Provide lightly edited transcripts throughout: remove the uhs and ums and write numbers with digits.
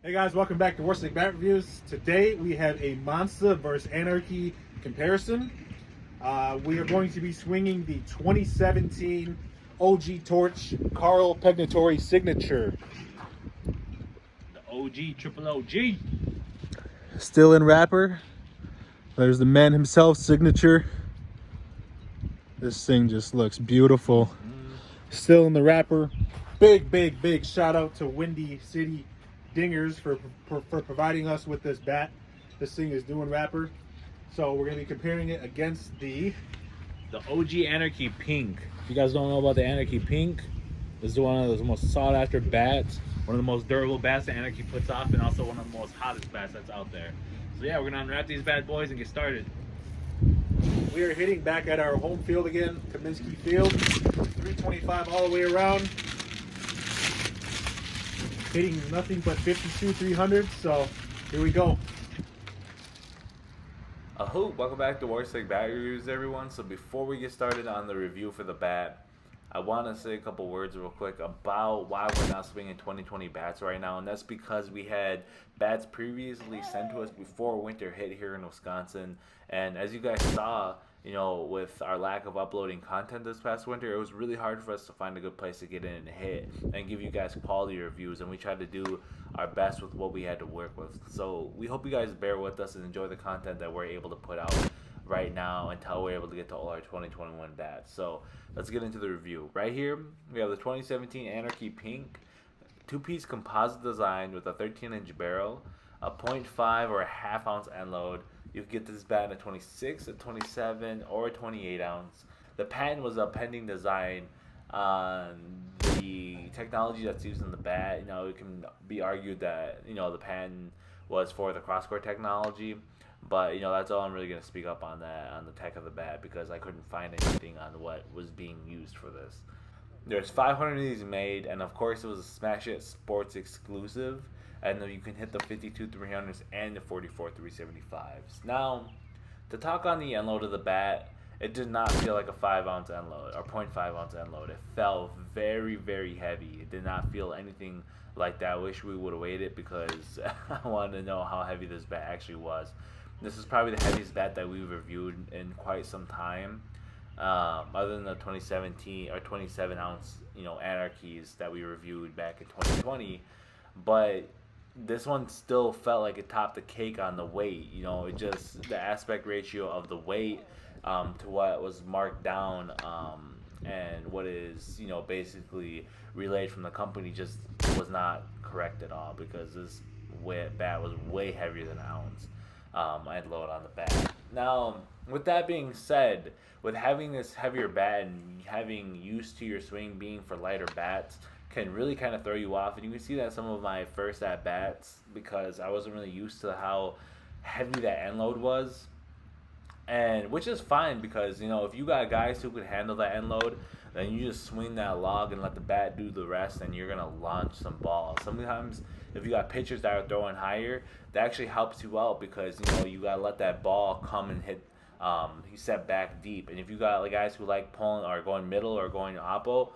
Hey guys, welcome back to Warstick Bat Reviews. Today we have a Monsta versus Anarchy comparison. We are going to be swinging the 2017 OG Torch Carl Pegnatori Signature. The OG, triple OG. Still in wrapper. There's the man himself, Signature. This thing just looks beautiful. Still in the wrapper. Big shout out to Windy City Dingers for providing us with this bat. This thing is doing wrapper. So we're going to be comparing it against the OG Anarchy Pink. If you guys don't know about the Anarchy Pink, this is one of the most sought after bats, one of the most durable bats that Anarchy puts off, and also one of the most hottest bats that's out there. So yeah, we're gonna unwrap these bad boys and get started. We are hitting back at our home field again, Kaminsky Field, 325 all the way around. Hitting nothing but 52 300, so here we go. Welcome back to Warstick Bat Reviews, everyone. So before we get started on the review for the bat, I want to say a couple words real quick about why we're not swinging 2020 bats right now, and that's because we had bats previously sent to us before winter hit here in Wisconsin, and as you guys saw, with our lack of uploading content this past winter, it was really hard for us to find a good place to get in and hit and give you guys quality reviews, and we tried to do our best with what we had to work with. So we hope you guys bear with us and enjoy the content that we're able to put out right now until we're able to get to all our 2021 bats. So let's get into the review. Right here, we have the 2017 Anarchy Pink, two-piece composite design with a 13-inch barrel, a 0.5 or a half-ounce end load. You can get this bat in a 26, a 27, or a 28 ounce. The patent was a pending design on the technology that's used in the bat. It can be argued that, the patent was for the crosscore technology, but, that's all I'm really going to speak up on that, on the tech of the bat, because I couldn't find anything on what was being used for this. There's 500 of these made, and of course it was a Smash It Sports exclusive, and then you can hit the 52 300s and the 44 375s. Now, to talk on the end load of the bat, it did not feel like a 5-ounce end load or 0.5-ounce end load. It felt very, very heavy. It did not feel anything like that. I wish we would have waited because I wanted to know how heavy this bat actually was. This is probably the heaviest bat that we've reviewed in quite some time, other than the 2017 or 27-ounce, Anarchies that we reviewed back in 2020. But this one still felt like it topped the cake on the weight. It just, the aspect ratio of the weight to what was marked down and what is, basically relayed from the company just was not correct at all, because this bat was way heavier than an ounce. I'd load on the bat. Now, with that being said, with having this heavier bat and having used to your swing being for lighter bats, can really kind of throw you off, and you can see that some of my first at bats, because I wasn't really used to how heavy that end load was, and which is fine, because if you got guys who could handle that end load, then you just swing that log and let the bat do the rest, and you're gonna launch some balls. Sometimes if you got pitchers that are throwing higher, that actually helps you out, because you gotta let that ball come and hit. He set back deep, and if you got guys who like pulling or going middle or going oppo,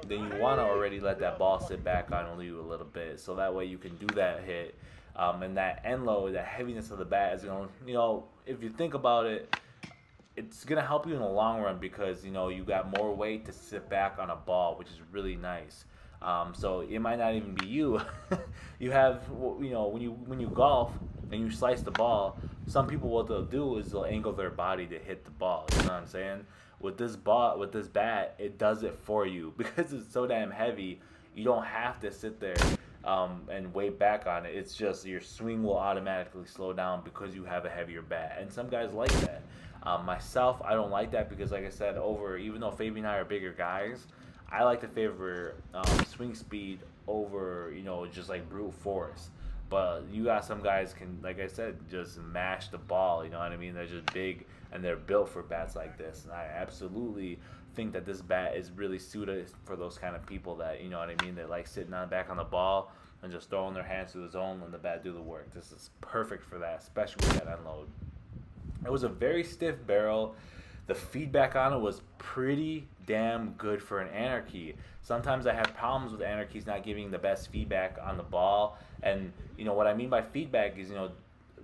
then you want to already let that ball sit back on you a little bit, so that way you can do that hit. And that end load, that heaviness of the bat is going to, if you think about it, it's going to help you in the long run, because you got more weight to sit back on a ball, which is really nice. So it might not even be you. You have, when you golf and you slice the ball, some people, what they'll do is they'll angle their body to hit the ball. You know what I'm saying? With this bat, it does it for you, because it's so damn heavy. You don't have to sit there and weight back on it. It's just your swing will automatically slow down because you have a heavier bat, and some guys like that. Myself, I don't like that, because like I said, even though Fabi and I are bigger guys, I like to favor swing speed over, just like brute force. But you got some guys can, like I said, just mash the ball, you know what I mean? They're just big, and they're built for bats like this. And I absolutely think that this bat is really suited for those kind of people that, you know what I mean? They like sitting back on the ball and just throwing their hands to the zone and the bat do the work. This is perfect for that, especially with that unload. It was a very stiff barrel. The feedback on it was pretty damn good for an Anarchy. Sometimes I have problems with Anarchies not giving the best feedback on the ball, And what I mean by feedback is,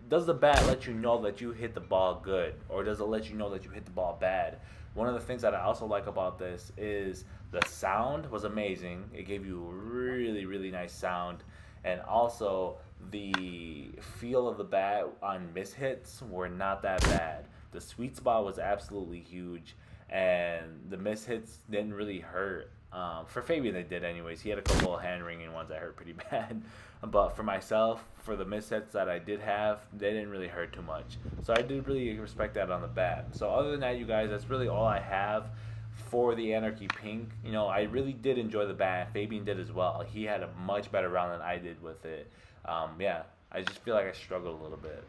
does the bat let you know that you hit the ball good, or does it let you know that you hit the ball bad? One of the things that I also like about this is the sound was amazing. It gave you really, really nice sound. And also, the feel of the bat on miss hits were not that bad. The sweet spot was absolutely huge, and the miss hits didn't really hurt. For Fabian, they did anyways. He had a couple of hand wringing ones that hurt pretty bad. But for myself, for the miss hits that I did have, they didn't really hurt too much. So I did really respect that on the bat. So other than that, you guys, that's really all I have for the Anarchy Pink. I really did enjoy the bat. Fabian did as well. He had a much better round than I did with it. Yeah, I just feel like I struggled a little bit.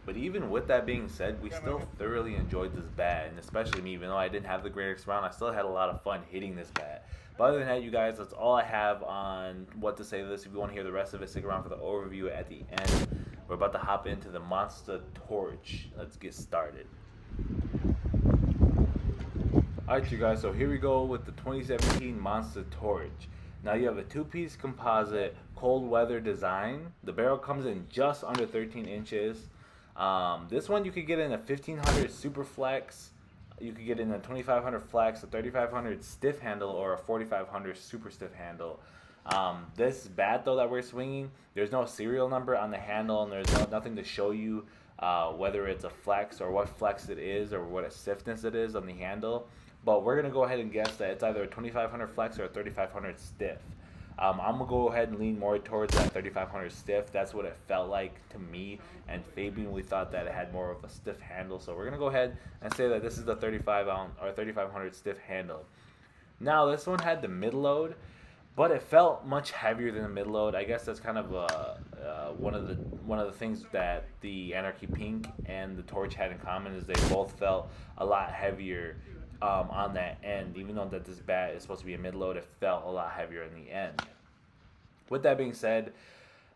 But even with that being said, we still thoroughly enjoyed this bat, and especially me, even though I didn't have the greatest round, I still had a lot of fun hitting this bat. But other than that, you guys, that's all I have on what to say to this. If you want to hear the rest of it, stick around for the overview at the end. We're about to hop into the Monsta Torch. Let's get started. Alright, you guys, so here we go with the 2017 Monsta Torch. Now you have a two-piece composite cold weather design. The barrel comes in just under 13 inches. This one you could get in a 1500 super flex, you could get in a 2500 flex, a 3500 stiff handle, or a 4500 super stiff handle. This bat though that we're swinging, there's no serial number on the handle, and there's nothing to show you whether it's a flex or what flex it is or what a stiffness it is on the handle. But we're gonna go ahead and guess that it's either a 2500 flex or a 3500 stiff. I'm going to go ahead and lean more towards that 3500 stiff. That's what it felt like to me. And Fabian, we thought that it had more of a stiff handle. So we're going to go ahead and say that this is the 3500 stiff handle. Now, this one had the mid-load, but it felt much heavier than the mid-load. I guess that's kind of one of the things that the Anarchy Pink and the Torch had in common, is they both felt a lot heavier on that end. Even though that this bat is supposed to be a mid-load, it felt a lot heavier in the end. With that being said,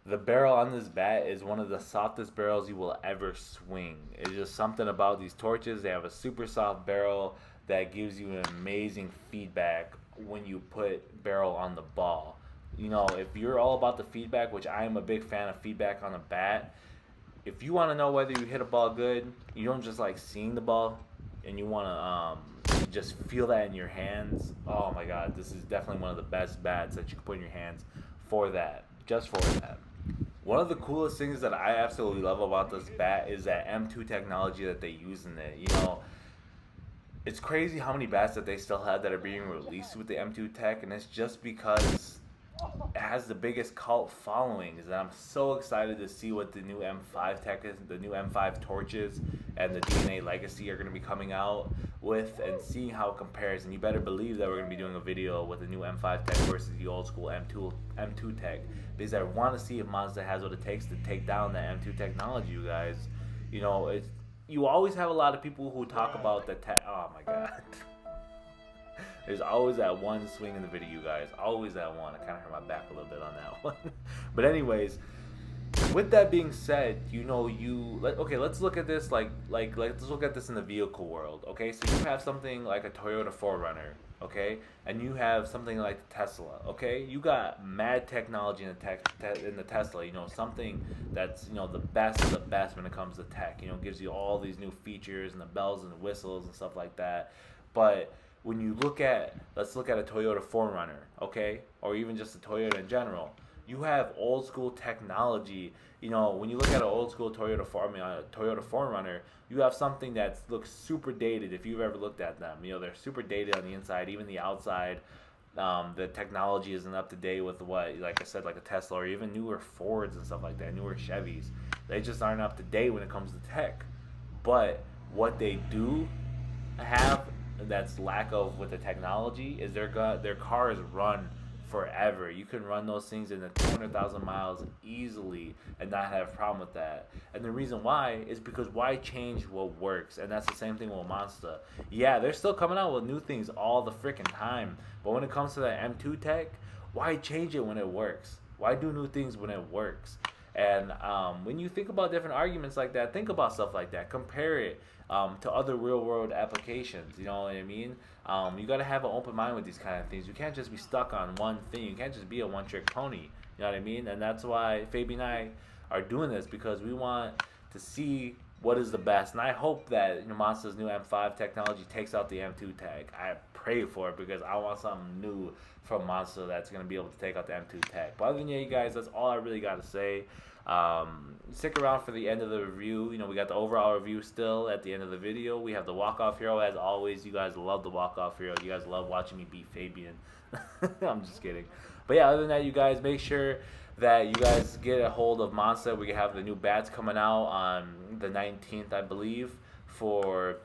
the barrel on this bat is one of the softest barrels you will ever swing. It's just something about these torches. They have a super soft barrel that gives you an amazing feedback when you put barrel on the ball. If you're all about the feedback, which I am a big fan of feedback on a bat, if you want to know whether you hit a ball good, you don't just like seeing the ball, and you want to just feel that in your hands. Oh my god, this is definitely one of the best bats that you can put in your hands for that, just for that. One of the coolest things that I absolutely love about this bat is that M2 technology that they use in it. It's crazy how many bats that they still have that are being released with the M2 tech, and it's just because it has the biggest cult following. And I'm so excited to see what the new M5 tech is, the new M5 torches and the DNA Legacy are going to be coming out with, and seeing how it compares. And you better believe that we're going to be doing a video with the new M5 tech versus the old school M2 tech, because I want to see if Monsta has what it takes to take down that M2 technology, you guys. You always have a lot of people who talk about the tech. Oh my god. There's always that one swing in the video, you guys. Always that one. I kind of hurt my back a little bit on that one. But anyways, with that being said, let's look at this let's look at this in the vehicle world. Okay, so you have something like a Toyota 4Runner, okay, and you have something like the Tesla. Okay, you got mad technology in the Tesla. Something that's the best of the best when it comes to tech. Gives you all these new features and the bells and the whistles and stuff like that. But when you let's look at a Toyota 4Runner, okay, or even just a Toyota in general, you have old school technology. When you look at an old school Toyota 4Runner, you have something that looks super dated. If you've ever looked at them, they're super dated on the inside, even the outside. The technology isn't up to date with what, like I said, like a Tesla or even newer Fords and stuff like that, newer Chevys. They just aren't up to date when it comes to tech. But what they do have that's lack of with the technology is their cars run forever. You can run those things in the 200,000 miles easily and not have a problem with that. And the reason why is because why change what works? And that's the same thing with Monsta. Yeah, they're still coming out with new things all the freaking time. But when it comes to that M2 tech, why change it when it works? Why do new things when it works? And when you think about different arguments like that, think about stuff like that. Compare it to other real-world applications. You know what I mean? You got to have an open mind with these kind of things. You can't just be stuck on one thing. You can't just be a one-trick pony. You know what I mean? And that's why Fabian and I are doing this, because we want to see what is the best. And I hope that Monsta's new M5 technology takes out the M2 tag. I pray for it, because I want something new from Monsta that's going to be able to take out the M2 tag. But other than that, you guys, that's all I really got to say. Stick around for the end of the review. You know, we got the overall review still at the end of the video. We have the walk-off hero, as always. You guys love the walk-off hero. You guys love watching me beat Fabian. I'm just kidding. But yeah, other than that, you guys, make sure that you guys get a hold of Monsta. We have the new bats coming out on the 19th, I believe, for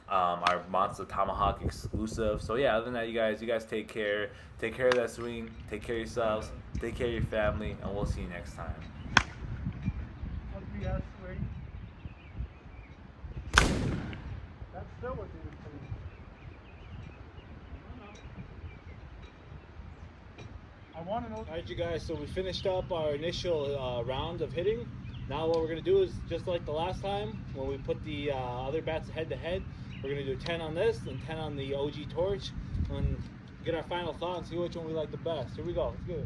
our Monsta Tomahawk exclusive. So yeah, other than that, you guys take care. Take care of that swing. Take care of yourselves. Take care of your family, and we'll see you next time. That's still what they would say. I want to know. Alright, you guys, so we finished up our initial round of hitting. Now what we're going to do is, just like the last time, when we put the other bats head to head, we're going to do 10 on this and 10 on the OG torch, and get our final thought and see which one we like the best. Here we go, let's get it.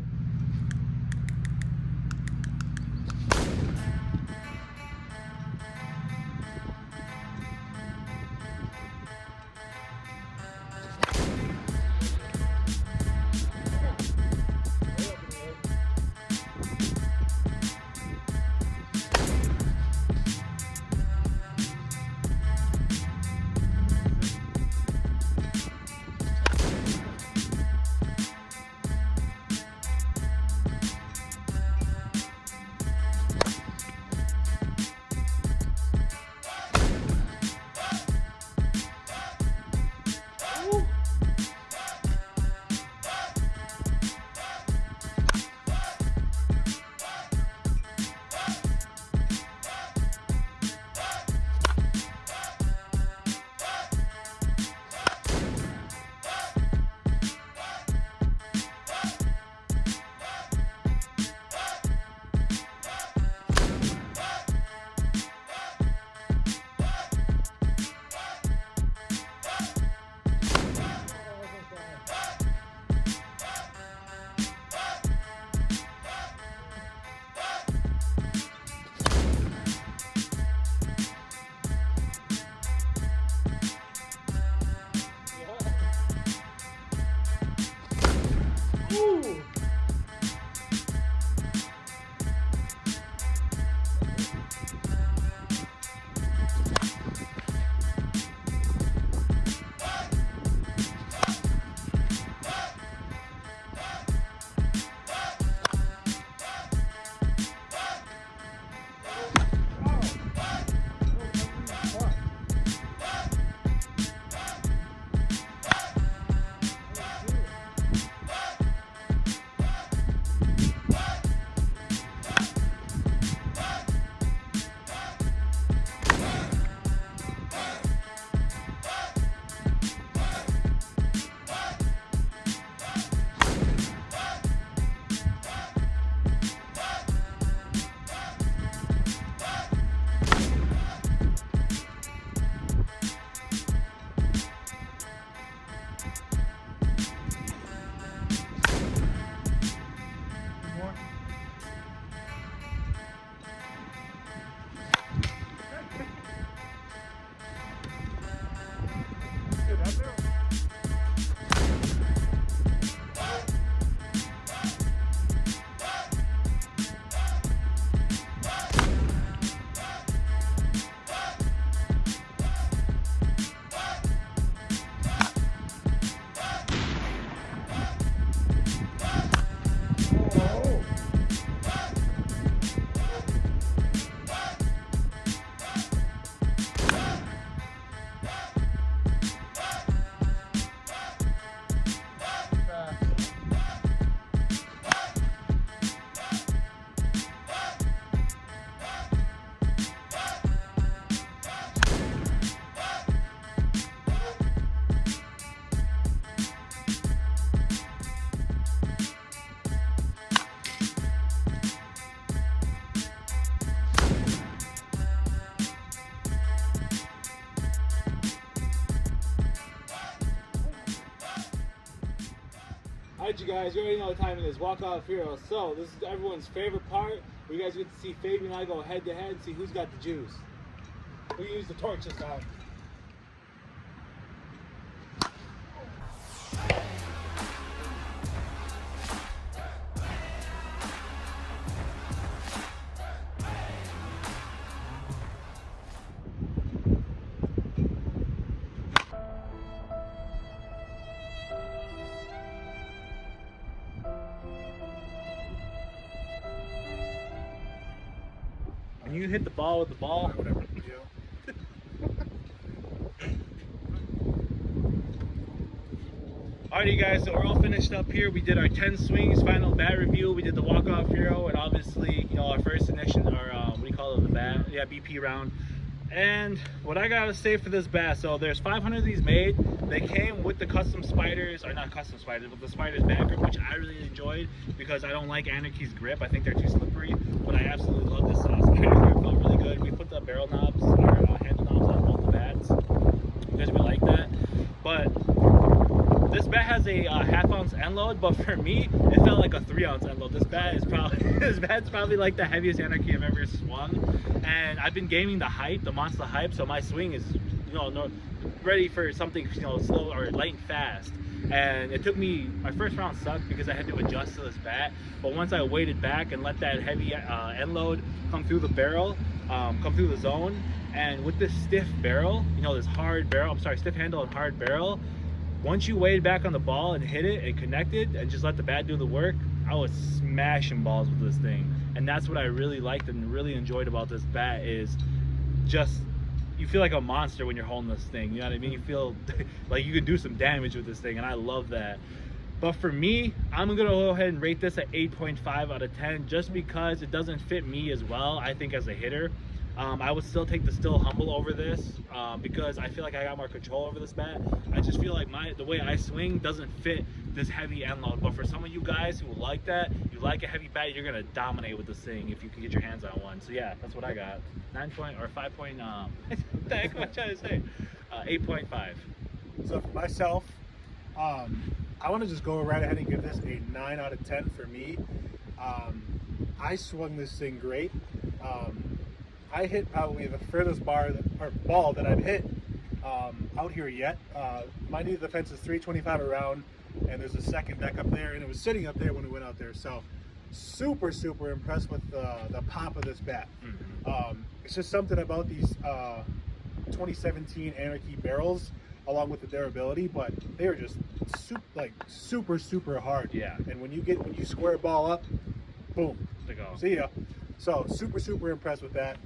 Alright, you guys, you already know what time it is. Walk off hero. So, this is everyone's favorite part where you guys get to see Fabian and I go head to head and see who's got the juice. We use the torch this time. And you hit the ball with the ball. Whatever. Alright, you guys, so we're all finished up here. We did our 10 swings, final bat review. We did the walk-off hero, and obviously, you know, our first ignition, our, what do you call it, the bat? Yeah, BP round. And what I gotta say for this bat, so there's 500 of these made. They came with the custom spiders, or not custom spiders, but the spiders bat grip, which I really enjoyed because I don't like Anarchy's grip. I think they're too slippery, but I absolutely love this spider grip. It felt really good. We put the barrel knobs, or handle knobs on both the bats because we like that. But this bat has a half-ounce end load, but for me, it felt like a 3-ounce end load. This bat is probably this bat's probably like the heaviest Anarchy I've ever swung, and I've been gaming the hype, the Monsta hype, so my swing is, you know, ready for something, you know, slow or light and fast. And it took me, my first round sucked because I had to adjust to this bat, but once I weighted back and let that heavy end load come through the barrel, come through the zone, and with this stiff barrel, you know, this hard barrel, I'm sorry, stiff handle and hard barrel, once you weighed back on the ball and hit it and connected and just let the bat do the work, I was smashing balls with this thing. And that's what I really liked and really enjoyed about this bat is just, you feel like a monster when you're holding this thing. You know what I mean? You feel like you can do some damage with this thing, and I love that. But for me, I'm gonna go ahead and rate this at 8.5 out of 10 just because it doesn't fit me as well, I think, as a hitter. I would still take the Still Humble over this because I feel like I got more control over this bat. I just feel like the way I swing doesn't fit this heavy end load. But for some of you guys who like that, you like a heavy bat, you're gonna dominate with this thing if you can get your hands on one. So yeah, that's what I got. 5 point. What the heck am I trying to say? 8.5. So for myself, I want to just go right ahead and give this a 9 out of 10 for me. I swung this thing great. I hit probably the furthest ball that I've hit out here yet. My knee to the fence is 325 around, and there's a second deck up there, and it was sitting up there when we went out there. So super impressed with the pop of this bat. It's just something about these 2017 Anarchy barrels, along with the durability, but they are just super hard. Yeah. And when you square a ball up, boom, To go. see ya. So super impressed with that.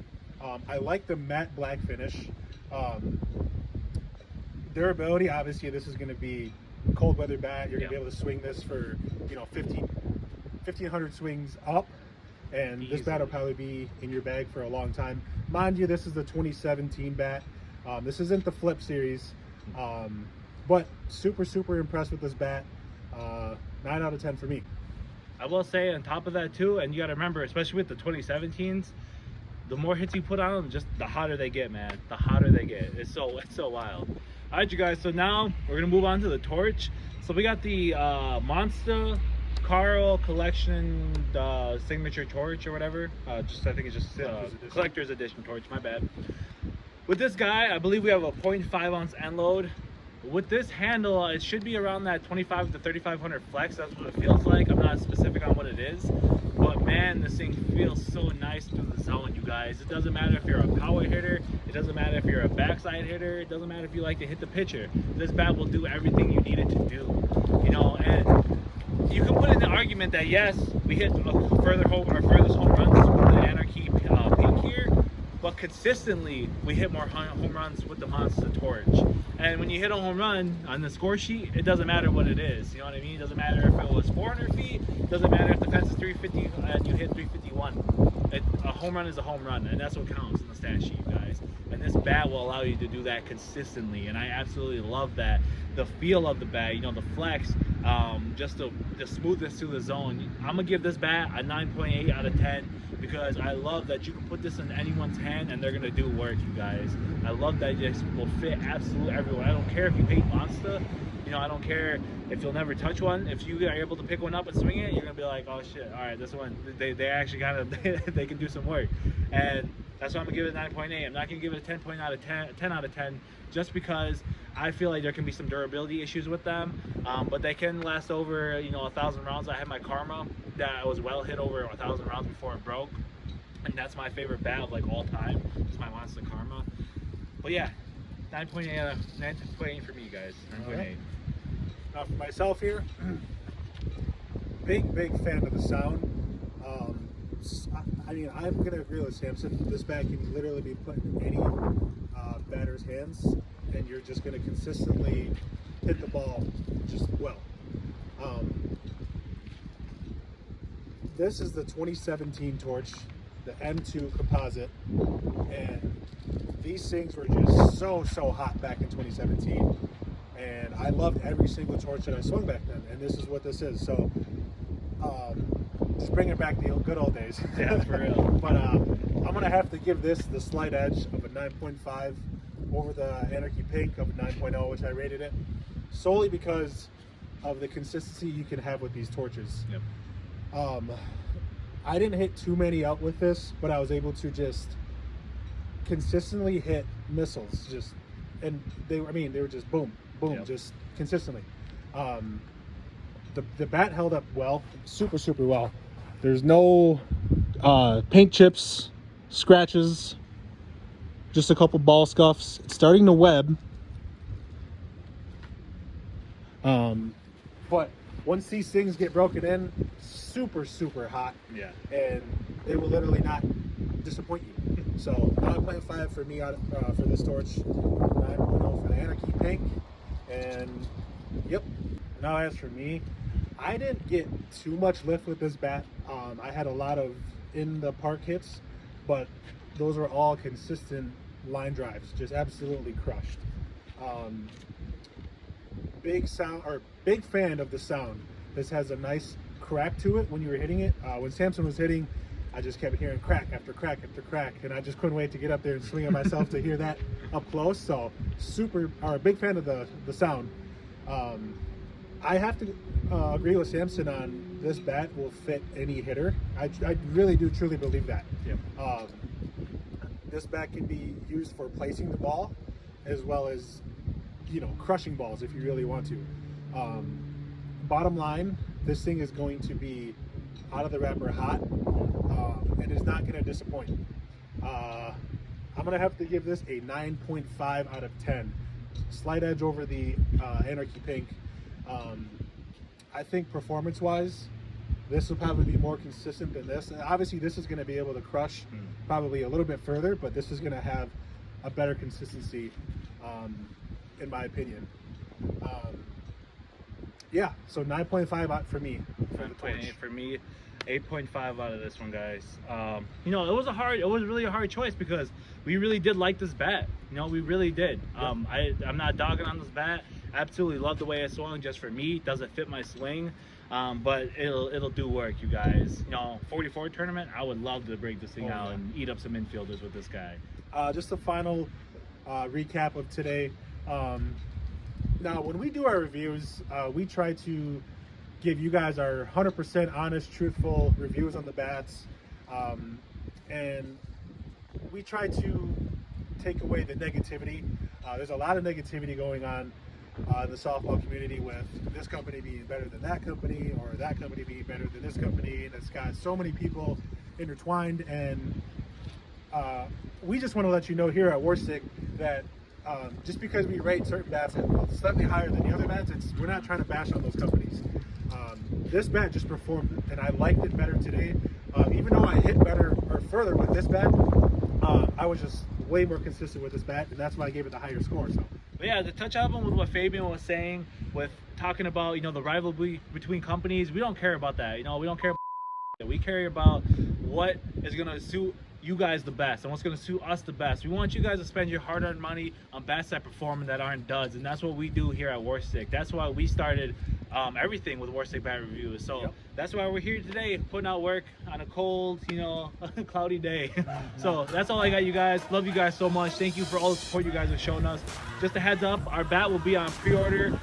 I like the matte black finish. Durability, obviously this is going to be a cold weather bat. You're going to be able to swing this for, you know, 1,500 swings up, and this bat will probably be in your bag for a long time. Mind you, this is the 2017 bat. This isn't the Flip series, but super impressed with this bat. 9 out of 10 for me. I will say on top of that too, and you got to remember, especially with the 2017s, the more hits you put on them, just the hotter they get, man. The hotter they get. It's so wild. All right, you guys. So now we're gonna move on to the torch. So we got the Monsta Carl Collection signature torch or whatever. I think it's just collector's edition torch. My bad. With this guy, I believe we have a 0.5 ounce end load. With this handle, it should be around that 25 to 3500 flex. That's what it feels like. I'm not specific on what it is, but man, this thing feels so nice through the zone, you guys. It doesn't matter if you're a power hitter. It doesn't matter if you're a backside hitter. It doesn't matter if you like to hit the pitcher. This bat will do everything you need it to do. You know, and you can put in the argument that yes, we hit furthest home runs with the Anarchy pink here, but consistently we hit more home runs with the Monsta torch. And when you hit a home run on the score sheet, it doesn't matter what it is. You know what I mean? It doesn't matter if it was 400 feet. It doesn't matter if the fence is 350 and you hit 351. A home run is a home run, and that's what counts in the stat sheet, guys. And this bat will allow you to do that consistently, and I absolutely love that. The feel of the bat, you know, the flex, just the smoothness through the zone. I'm gonna give this bat a 9.8 out of 10 because I love that you can put this in anyone's hand and they're gonna do work, you guys. I love that this will fit absolutely everyone. I don't care if you hate Monsta. You You know, I don't care if you'll never touch one. If you are able to pick one up and swing it, you're gonna be like, oh shit, all right, this one, they actually kind of they can do some work, and that's why I'm gonna give it a 9.8. I'm not gonna give it a 10 out of 10, just because I feel like there can be some durability issues with them, but they can last over, you know, 1,000 rounds. I had my Karma that was well hit over 1,000 rounds before it broke, and that's my favorite bat of like all time. It's my Monsta Karma. But yeah, 9.8 for me, guys. 9.8. Right. Now for myself here, big fan of the sound. I mean, I'm gonna agree with Samson. This bat can literally be put in any batter's hands, and you're just gonna consistently hit the ball just well. This is the 2017 Torch, the M2 composite, and these things were just so hot back in 2017, and I loved every single torch that I swung back then, and this is what this is. So just bringing back the good old days. Yeah, for real. But I'm gonna have to give this the slight edge of a 9.5 over the Anarchy Pink of a 9.0, which I rated it, solely because of the consistency you can have with these torches. Yep. I didn't hit too many out with this, but I was able to just consistently hit missiles, and they were just boom, Yep. just consistently. The bat held up well, super well. There's no paint chips, scratches, just a couple ball scuffs. It's starting to web. But once these things get broken in, super hot. Yeah. And they will literally not disappoint you. So 9.5 for me for this torch, 9.0 for the Anarchy Pink, and yep. Now as for me, I didn't get too much lift with this bat. I had a lot of in the park hits, but those were all consistent line drives, just absolutely crushed. Big fan of the sound. This has a nice crack to it when you were hitting it. When Samson was hitting, I just kept hearing crack after crack after crack, and I just couldn't wait to get up there and swing it myself to hear that up close. So big fan of the sound. I have to agree with Samson on this bat will fit any hitter. I really do truly believe that. Yep. This bat can be used for placing the ball as well as, you know, crushing balls if you really want to. Bottom line, this thing is going to be out of the wrapper hot, and it's not going to disappoint. I'm going to have to give this a 9.5 out of 10. Slight edge over the Anarchy Pink. I think performance-wise, this will probably be more consistent than this. And obviously, this is going to be able to crush probably a little bit further, but this is going to have a better consistency, in my opinion. Yeah, so 9.5 out for me. For the torch. 9.8 for me, 8.5 out of this one, guys. You know, it was really a hard choice because we really did like this bat. You know, we really did. I'm not dogging on this bat. Absolutely love the way it swung. Just for me, doesn't fit my swing, but it'll do work, you guys. You know, 44 tournament, I would love to break this thing out and eat up some infielders with this guy. Just a final recap of today. Now, when we do our reviews, we try to give you guys our 100% honest, truthful reviews on the bats, and we try to take away the negativity. There's a lot of negativity going on in the softball community with this company being better than that company, or that company being better than this company, and it's got so many people intertwined. And we just want to let you know here at Warstick that just because we rate certain bats slightly higher than the other bats, we're not trying to bash on those companies. This bat just performed, and I liked it better today. Even though I hit better or further with this bat, I was just way more consistent with this bat, and that's why I gave it the higher score. So. But yeah, to touch up on what Fabian was saying with talking about, you know, the rivalry between companies, we don't care about that. You know, we don't care about we care about what is going to suit you guys the best and what's going to suit us the best. We want you guys to spend your hard-earned money on bats that perform and that aren't duds, and that's what we do here at Warstick. That's why we started everything with Warstick Bat Reviews. So Yep. that's why we're here today, putting out work on a cold, cloudy day. So that's all I got, you guys. Love you guys so much. Thank you for all the support you guys have shown us. Just a heads up, our bat will be on pre-order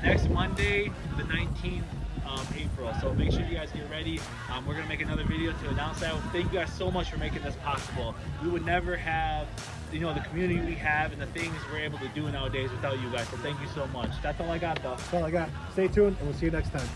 next Monday, the 19th of April. So make sure you guys get ready. We're gonna make another video to announce that. Thank you guys so much for making this possible. We would never have the community we have and the things we're able to do nowadays without you guys. So thank you so much. That's all I got, though. That's all I got. Stay tuned, and we'll see you next time.